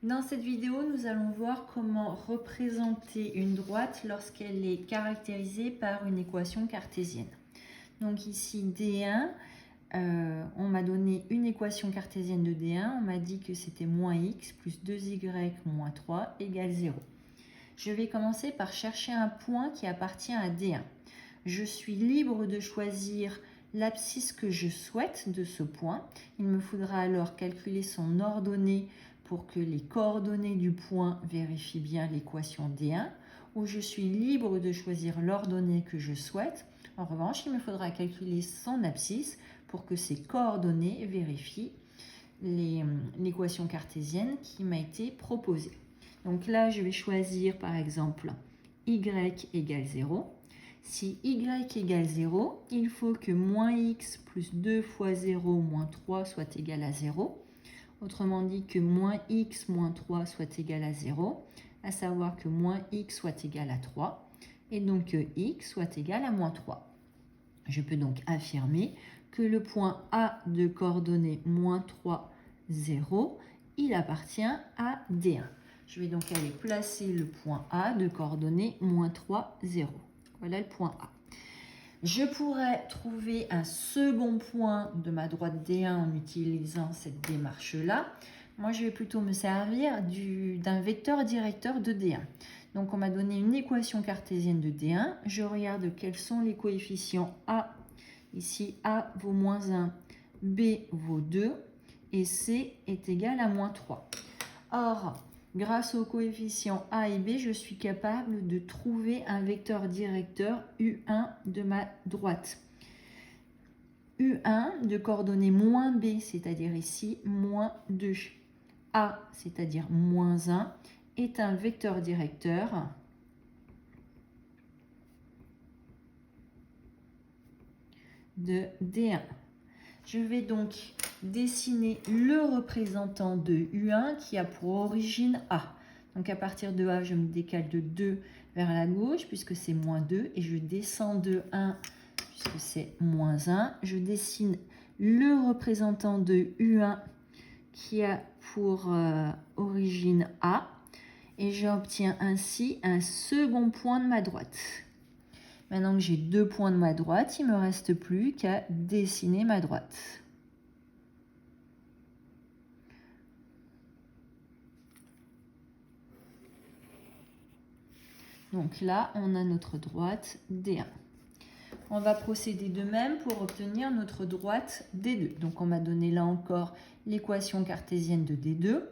Dans cette vidéo, nous allons voir comment représenter une droite lorsqu'elle est caractérisée par une équation cartésienne. Donc ici D1, on m'a donné une équation cartésienne de D1, on m'a dit que c'était moins x plus 2y moins 3 égale 0. Je vais commencer par chercher un point qui appartient à D1. Je suis libre de choisir l'abscisse que je souhaite de ce point. Il me faudra alors calculer son ordonnée pour que les coordonnées du point vérifient bien l'équation D1, où je suis libre de choisir l'ordonnée que je souhaite. En revanche, il me faudra calculer son abscisse pour que ces coordonnées vérifient l'équation cartésienne qui m'a été proposée. Donc là, je vais choisir par exemple y égale 0. Si y égale 0, il faut que moins x plus 2 fois 0 moins 3 soit égal à 0. Autrement dit que moins x moins 3 soit égal à 0, à savoir que moins x soit égal à 3, et donc que x soit égal à moins 3. Je peux donc affirmer que le point A de coordonnées moins 3, 0, il appartient à D1. Je vais donc aller placer le point A de coordonnées moins 3, 0. Voilà le point A. Je pourrais trouver un second point de ma droite D1 en utilisant cette démarche-là. Moi, je vais plutôt me servir d'un vecteur directeur de D1. Donc, on m'a donné une équation cartésienne de D1. Je regarde quels sont les coefficients A. Ici, A vaut moins 1, B vaut 2 et C est égal à moins 3. Or, grâce aux coefficients A et B, je suis capable de trouver un vecteur directeur U1 de ma droite. U1 de coordonnées moins B, c'est-à-dire ici moins 2. A, c'est-à-dire moins 1, est un vecteur directeur de D1. Je vais donc dessiner le représentant de U1 qui a pour origine A. Donc à partir de A, je me décale de 2 vers la gauche puisque c'est moins 2 et je descends de 1 puisque c'est moins 1. Je dessine le représentant de U1 qui a pour origine A et j'obtiens ainsi un second point de ma droite. Maintenant que j'ai 2 points de ma droite, il ne me reste plus qu'à dessiner ma droite. Donc là, on a notre droite D1. On va procéder de même pour obtenir notre droite D2. Donc on m'a donné là encore l'équation cartésienne de D2.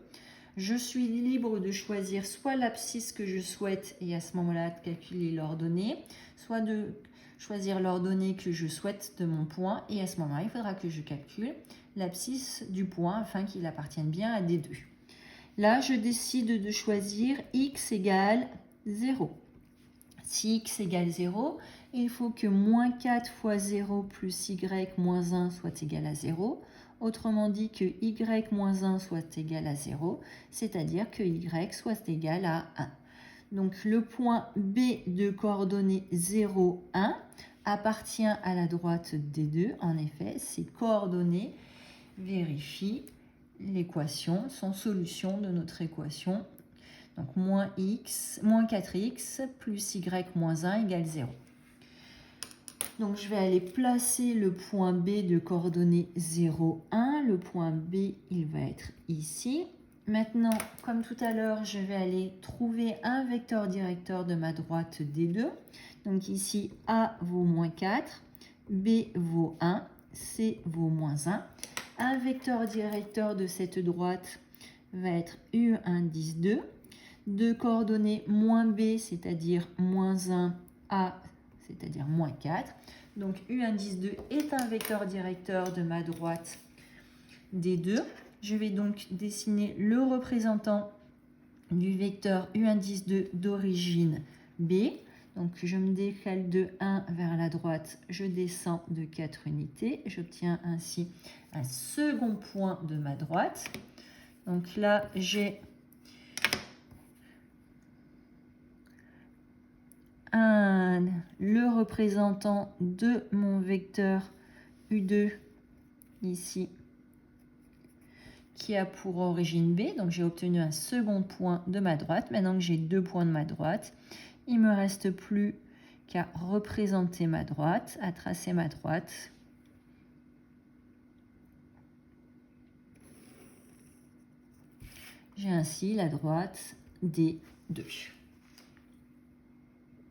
Je suis libre de choisir soit l'abscisse que je souhaite et à ce moment-là de calculer l'ordonnée, soit de choisir l'ordonnée que je souhaite de mon point et à ce moment-là, il faudra que je calcule l'abscisse du point afin qu'il appartienne bien à D2. Là, je décide de choisir x égale 0. Si x égale 0, il faut que moins 4 fois 0 plus y moins 1 soit égal à 0. Autrement dit que y moins 1 soit égal à 0, c'est-à-dire que y soit égal à 1. Donc le point B de coordonnées 0, 1 appartient à la droite D2. En effet, ces coordonnées vérifient l'équation, sont solution de notre équation. Donc moins 4x plus y moins 1 égale 0. Donc je vais aller placer le point B de coordonnées 0, 1. Le point B, il va être ici. Maintenant, comme tout à l'heure, je vais aller trouver un vecteur directeur de ma droite D2. Donc ici, A vaut moins 4, B vaut 1, C vaut moins 1. Un vecteur directeur de cette droite va être U indice 2. De coordonnées moins B, c'est-à-dire moins 1, A, c'est-à-dire moins 4. Donc U indice 2 est un vecteur directeur de ma droite D2. Je vais donc dessiner le représentant du vecteur U indice 2 d'origine B. Donc je me décale de 1 vers la droite, je descends de 4 unités. J'obtiens ainsi un second point de ma droite. Donc là, j'ai le représentant de mon vecteur U2 ici qui a pour origine B. Donc j'ai obtenu un second point de ma droite. Maintenant que j'ai 2 points de ma droite, il ne me reste plus qu'à représenter ma droite, à tracer ma droite. J'ai ainsi la droite D2.